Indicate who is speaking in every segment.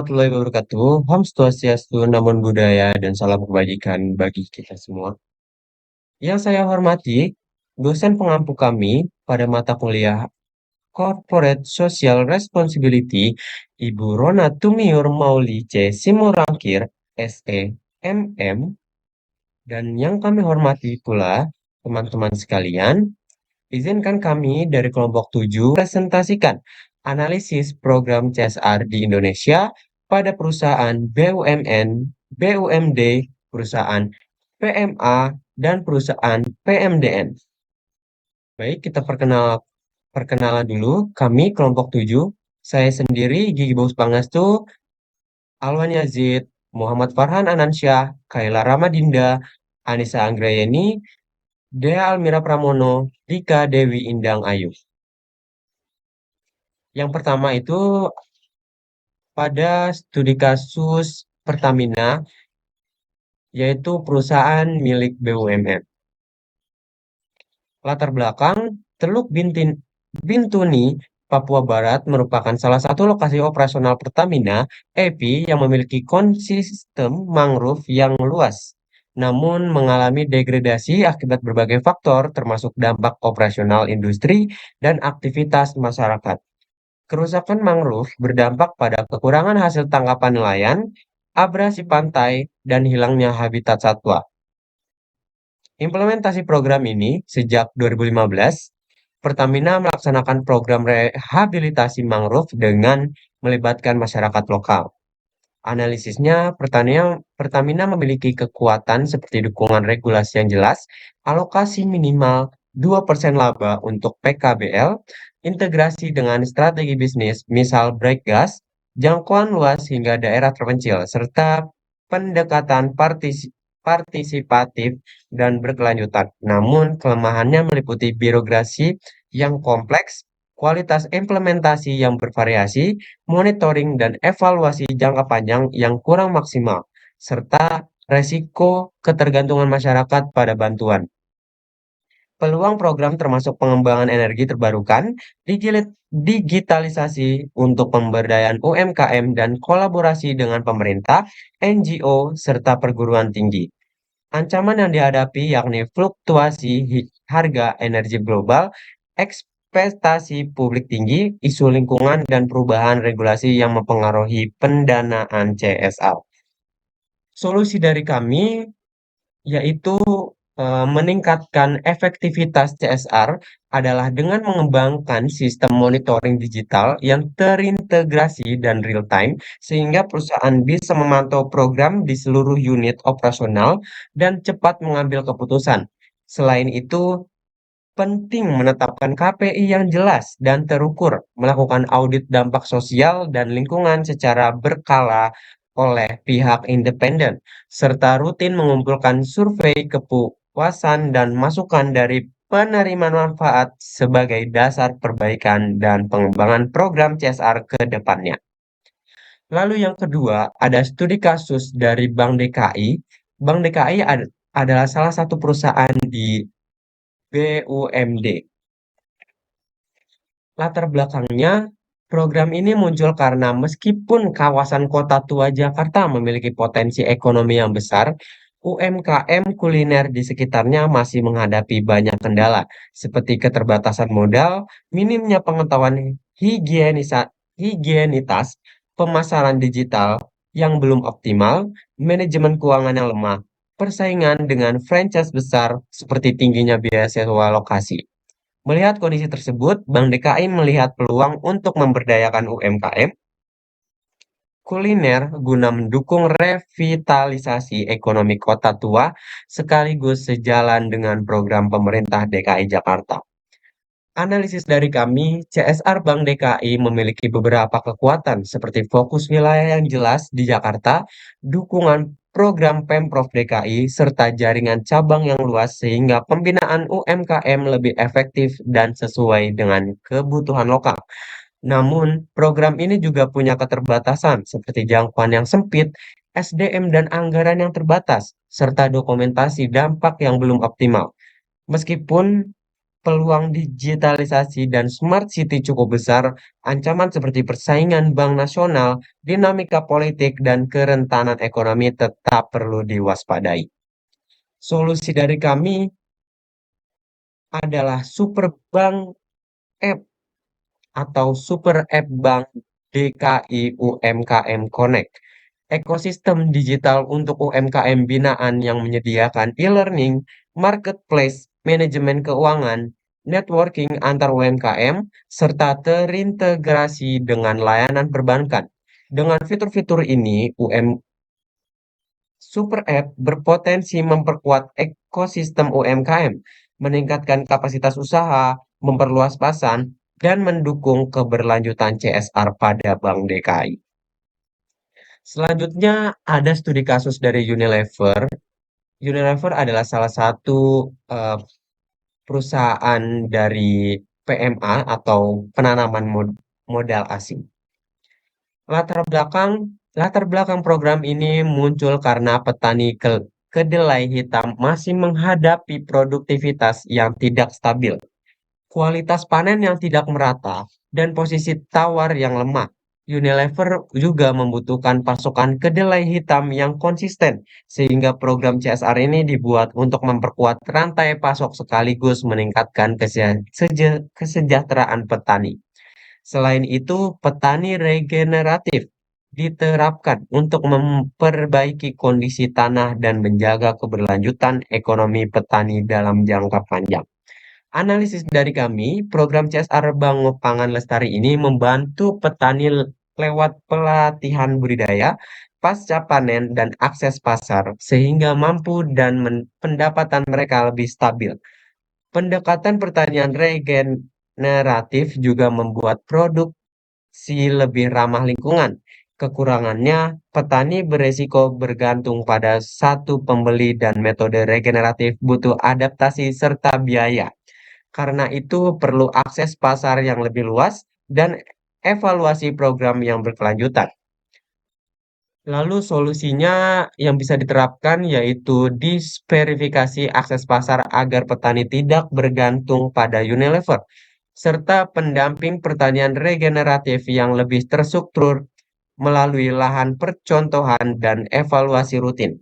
Speaker 1: warahmatullahi wabarakatuh. Om Swastiastu, Namo Buddhaya, dan salam kebajikan bagi kita semua. Yang saya hormati, dosen pengampu kami pada mata kuliah Corporate Social Responsibility, Ibu Rona Tumiur Mauli C. Simorangkir, SE, MM, dan yang kami hormati pula teman-teman sekalian, izinkan kami dari kelompok 7 presentasikan analisis program CSR di Indonesia pada perusahaan BUMN, BUMD, perusahaan PMA, dan perusahaan PMDN. Baik, kita perkenalan dulu. Kami kelompok 7. Saya sendiri Gigi Bos Pangestu, Alwan Yazid, Muhammad Farhan Anansyah, Kaila Ramadinda, Anissa Anggrayeni, Dea Almira Pramono, Dika Dewi Indang Ayu. Yang pertama itu pada studi kasus Pertamina, yaitu perusahaan milik BUMN. Latar belakang, Teluk Bintuni, Papua Barat merupakan salah satu lokasi operasional Pertamina (EPI) yang memiliki konsistem mangrove yang luas, namun mengalami degradasi akibat berbagai faktor termasuk dampak operasional industri dan aktivitas masyarakat. Kerusakan mangrove berdampak pada kekurangan hasil tangkapan nelayan, abrasi pantai, dan hilangnya habitat satwa. Implementasi program ini sejak 2015, Pertamina melaksanakan program rehabilitasi mangrove dengan melibatkan masyarakat lokal. Analisisnya, Pertamina memiliki kekuatan seperti dukungan regulasi yang jelas, alokasi minimal 2% laba untuk PKBL, integrasi dengan strategi bisnis, misal break gas, jangkauan luas hingga daerah terpencil, serta pendekatan partisipatif dan berkelanjutan. Namun, kelemahannya meliputi birokrasi yang kompleks, kualitas implementasi yang bervariasi, monitoring dan evaluasi jangka panjang yang kurang maksimal, serta resiko ketergantungan masyarakat pada bantuan. Peluang program termasuk pengembangan energi terbarukan, digitalisasi untuk pemberdayaan UMKM dan kolaborasi dengan pemerintah, NGO, serta perguruan tinggi. Ancaman yang dihadapi yakni fluktuasi harga energi global, ekspektasi publik tinggi, isu lingkungan, dan perubahan regulasi yang mempengaruhi pendanaan CSR. Solusi dari kami yaitu meningkatkan efektivitas CSR adalah dengan mengembangkan sistem monitoring digital yang terintegrasi dan real time sehingga perusahaan bisa memantau program di seluruh unit operasional dan cepat mengambil keputusan. Selain itu, penting menetapkan KPI yang jelas dan terukur, melakukan audit dampak sosial dan lingkungan secara berkala oleh pihak independen, serta rutin mengumpulkan survei kepuasan dan masukan dari penerima manfaat sebagai dasar perbaikan dan pengembangan program CSR ke depannya. Lalu yang kedua, ada studi kasus dari Bank DKI. Bank DKI adalah salah satu perusahaan di BUMD. Latar belakangnya, program ini muncul karena meskipun kawasan kota tua Jakarta memiliki potensi ekonomi yang besar, UMKM kuliner di sekitarnya masih menghadapi banyak kendala, seperti keterbatasan modal, minimnya pengetahuan higienitas, pemasaran digital yang belum optimal, manajemen keuangan yang lemah, persaingan dengan franchise besar seperti tingginya biaya sewa lokasi. Melihat kondisi tersebut, Bank DKI melihat peluang untuk memberdayakan UMKM kuliner guna mendukung revitalisasi ekonomi kota tua sekaligus sejalan dengan program pemerintah DKI Jakarta. Analisis dari kami, CSR Bank DKI memiliki beberapa kekuatan seperti fokus wilayah yang jelas di Jakarta, dukungan program Pemprov DKI, serta jaringan cabang yang luas sehingga pembinaan UMKM lebih efektif dan sesuai dengan kebutuhan lokal. Namun, program ini juga punya keterbatasan seperti jangkauan yang sempit, SDM dan anggaran yang terbatas, serta dokumentasi dampak yang belum optimal. Meskipun peluang digitalisasi dan smart city cukup besar, ancaman seperti persaingan bank nasional, dinamika politik, dan kerentanan ekonomi tetap perlu diwaspadai. Solusi dari kami adalah Super Bank App atau Super App Bank DKI UMKM Connect. Ekosistem digital untuk UMKM binaan yang menyediakan e-learning, marketplace, manajemen keuangan, networking antar UMKM, serta terintegrasi dengan layanan perbankan. Dengan fitur-fitur ini, Super App berpotensi memperkuat ekosistem UMKM, meningkatkan kapasitas usaha, memperluas pasar, dan mendukung keberlanjutan CSR pada Bank DKI. Selanjutnya ada studi kasus dari Unilever. Unilever adalah salah satu perusahaan dari PMA atau penanaman modal asing. Latar belakang latar belakang program ini muncul karena petani kedelai hitam masih menghadapi produktivitas yang tidak stabil, kualitas panen yang tidak merata, dan posisi tawar yang lemah. Unilever juga membutuhkan pasokan kedelai hitam yang konsisten, sehingga program CSR ini dibuat untuk memperkuat rantai pasok sekaligus meningkatkan kesejahteraan petani. Selain itu, petani regeneratif diterapkan untuk memperbaiki kondisi tanah dan menjaga keberlanjutan ekonomi petani dalam jangka panjang. Analisis dari kami, program CSR Bank Pangan Lestari ini membantu petani lewat pelatihan budidaya, pasca panen, dan akses pasar, sehingga mampu dan pendapatan mereka lebih stabil. Pendekatan pertanian regeneratif juga membuat produksi lebih ramah lingkungan. Kekurangannya, petani beresiko bergantung pada satu pembeli dan metode regeneratif butuh adaptasi serta biaya. Karena itu perlu akses pasar yang lebih luas dan evaluasi program yang berkelanjutan. Lalu solusinya yang bisa diterapkan yaitu disverifikasi akses pasar agar petani tidak bergantung pada Unilever, serta pendamping pertanian regeneratif yang lebih terstruktur melalui lahan percontohan dan evaluasi rutin.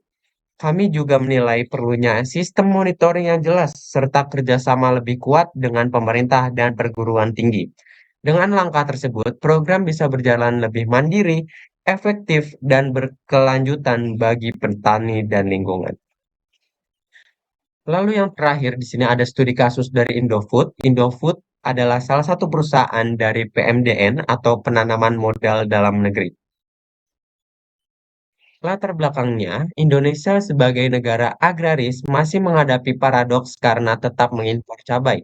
Speaker 1: Kami juga menilai perlunya sistem monitoring yang jelas serta kerjasama lebih kuat dengan pemerintah dan perguruan tinggi. Dengan langkah tersebut, program bisa berjalan lebih mandiri, efektif, dan berkelanjutan bagi petani dan lingkungan. Lalu yang terakhir di sini ada studi kasus dari Indofood. Indofood adalah salah satu perusahaan dari PMDN atau penanaman modal dalam negeri. Latar belakangnya, Indonesia sebagai negara agraris masih menghadapi paradoks karena tetap mengimpor cabai.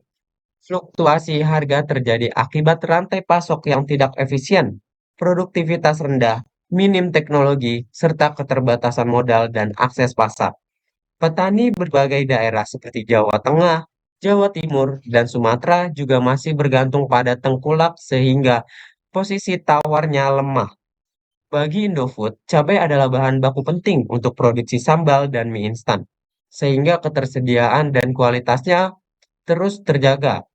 Speaker 1: Fluktuasi harga terjadi akibat rantai pasok yang tidak efisien, produktivitas rendah, minim teknologi, serta keterbatasan modal dan akses pasar. Petani berbagai daerah seperti Jawa Tengah, Jawa Timur, dan Sumatera juga masih bergantung pada tengkulak sehingga posisi tawarnya lemah. Bagi Indofood, cabai adalah bahan baku penting untuk produksi sambal dan mie instan, sehingga ketersediaan dan kualitasnya terus terjaga.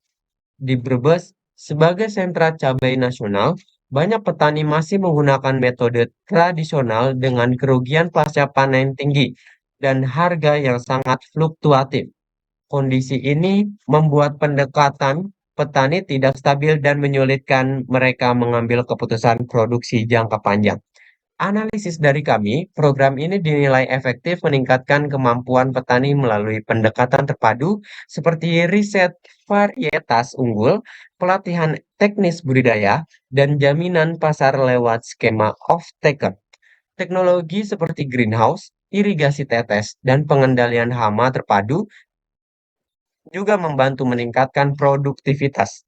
Speaker 1: Di Brebes, sebagai sentra cabai nasional, banyak petani masih menggunakan metode tradisional dengan kerugian pasca panen tinggi dan harga yang sangat fluktuatif. Kondisi ini membuat pendekatan petani tidak stabil dan menyulitkan mereka mengambil keputusan produksi jangka panjang. Analisis dari kami, program ini dinilai efektif meningkatkan kemampuan petani melalui pendekatan terpadu seperti riset varietas unggul, pelatihan teknis budidaya, dan jaminan pasar lewat skema off-taker. Teknologi seperti greenhouse, irigasi tetes, dan pengendalian hama terpadu juga membantu meningkatkan produktivitas.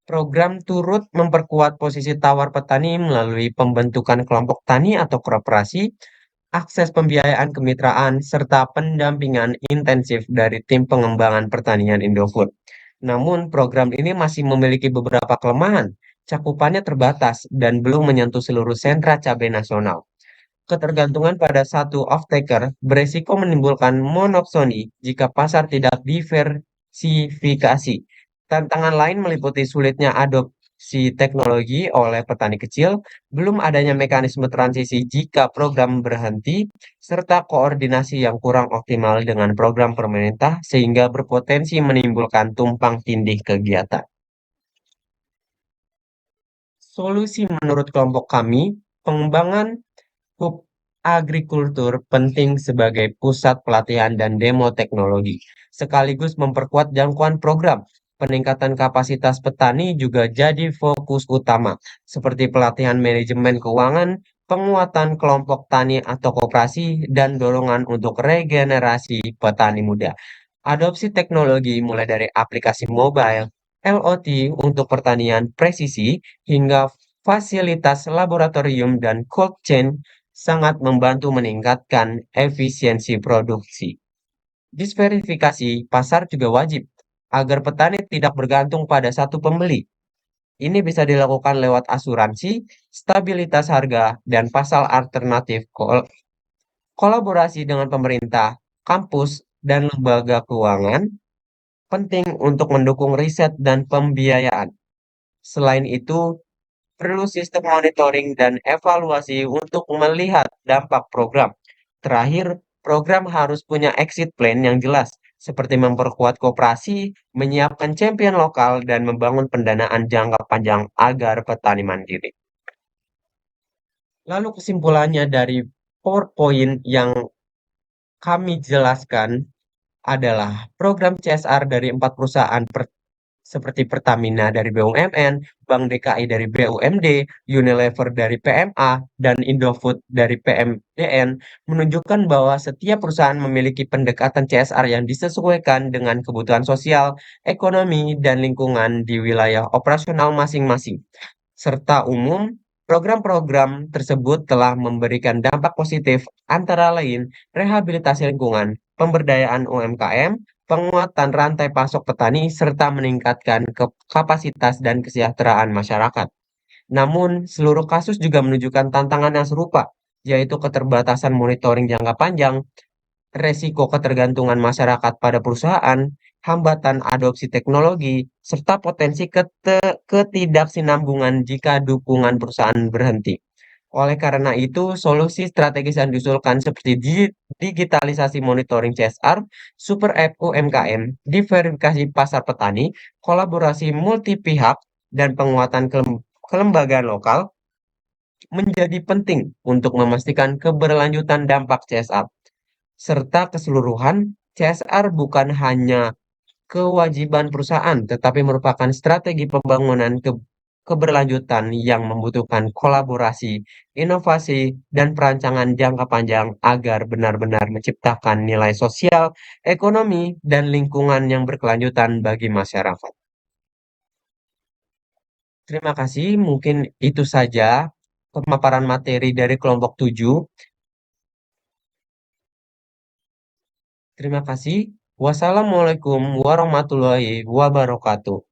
Speaker 1: Program turut memperkuat posisi tawar petani melalui pembentukan kelompok tani atau koperasi, akses pembiayaan kemitraan, serta pendampingan intensif dari tim pengembangan pertanian Indofood. Namun, program ini masih memiliki beberapa kelemahan. Cakupannya terbatas dan belum menyentuh seluruh sentra cabai nasional. Ketergantungan pada satu off-taker beresiko menimbulkan monopsoni jika pasar tidak diversifikasi. Tantangan lain meliputi sulitnya adopsi teknologi oleh petani kecil, belum adanya mekanisme transisi jika program berhenti, serta koordinasi yang kurang optimal dengan program pemerintah sehingga berpotensi menimbulkan tumpang tindih kegiatan. Solusi menurut kelompok kami, pengembangan hub agrikultur penting sebagai pusat pelatihan dan demo teknologi, sekaligus memperkuat jangkauan program. Peningkatan kapasitas petani juga jadi fokus utama, seperti pelatihan manajemen keuangan, penguatan kelompok tani atau koperasi, dan dorongan untuk regenerasi petani muda. Adopsi teknologi mulai dari aplikasi mobile, LOT untuk pertanian presisi, hingga fasilitas laboratorium dan cold chain sangat membantu meningkatkan efisiensi produksi. Diversifikasi pasar juga wajib agar petani tidak bergantung pada satu pembeli. Ini bisa dilakukan lewat asuransi, stabilitas harga, dan pasal alternatif kolaborasi dengan pemerintah, kampus, dan lembaga keuangan penting untuk mendukung riset dan pembiayaan. Selain itu, perlu sistem monitoring dan evaluasi untuk melihat dampak program. Terakhir, program harus punya exit plan yang jelas, seperti memperkuat koperasi, menyiapkan champion lokal, dan membangun pendanaan jangka panjang agar petani mandiri. Lalu kesimpulannya dari PowerPoint yang kami jelaskan adalah program CSR dari 4 perusahaan seperti Pertamina dari BUMN, Bank DKI dari BUMD, Unilever dari PMA, dan Indofood dari PMDN menunjukkan bahwa setiap perusahaan memiliki pendekatan CSR yang disesuaikan dengan kebutuhan sosial, ekonomi, dan lingkungan di wilayah operasional masing-masing. Serta umum, program-program tersebut telah memberikan dampak positif antara lain rehabilitasi lingkungan, pemberdayaan UMKM, penguatan rantai pasok petani, serta meningkatkan kapasitas dan kesejahteraan masyarakat. Namun, seluruh kasus juga menunjukkan tantangan yang serupa, yaitu keterbatasan monitoring jangka panjang, resiko ketergantungan masyarakat pada perusahaan, hambatan adopsi teknologi, serta potensi ketidaksinambungan jika dukungan perusahaan berhenti. Oleh karena itu, solusi strategis yang diusulkan seperti digitalisasi monitoring CSR, super app UMKM, diverifikasi pasar petani, kolaborasi multi pihak, dan penguatan kelembagaan lokal menjadi penting untuk memastikan keberlanjutan dampak CSR. Serta keseluruhan, CSR bukan hanya kewajiban perusahaan, tetapi merupakan strategi pembangunan keberlanjutan yang membutuhkan kolaborasi, inovasi, dan perancangan jangka panjang agar benar-benar menciptakan nilai sosial, ekonomi, dan lingkungan yang berkelanjutan bagi masyarakat. Terima kasih, mungkin itu saja pemaparan materi dari kelompok 7. Terima kasih. Wassalamualaikum warahmatullahi wabarakatuh.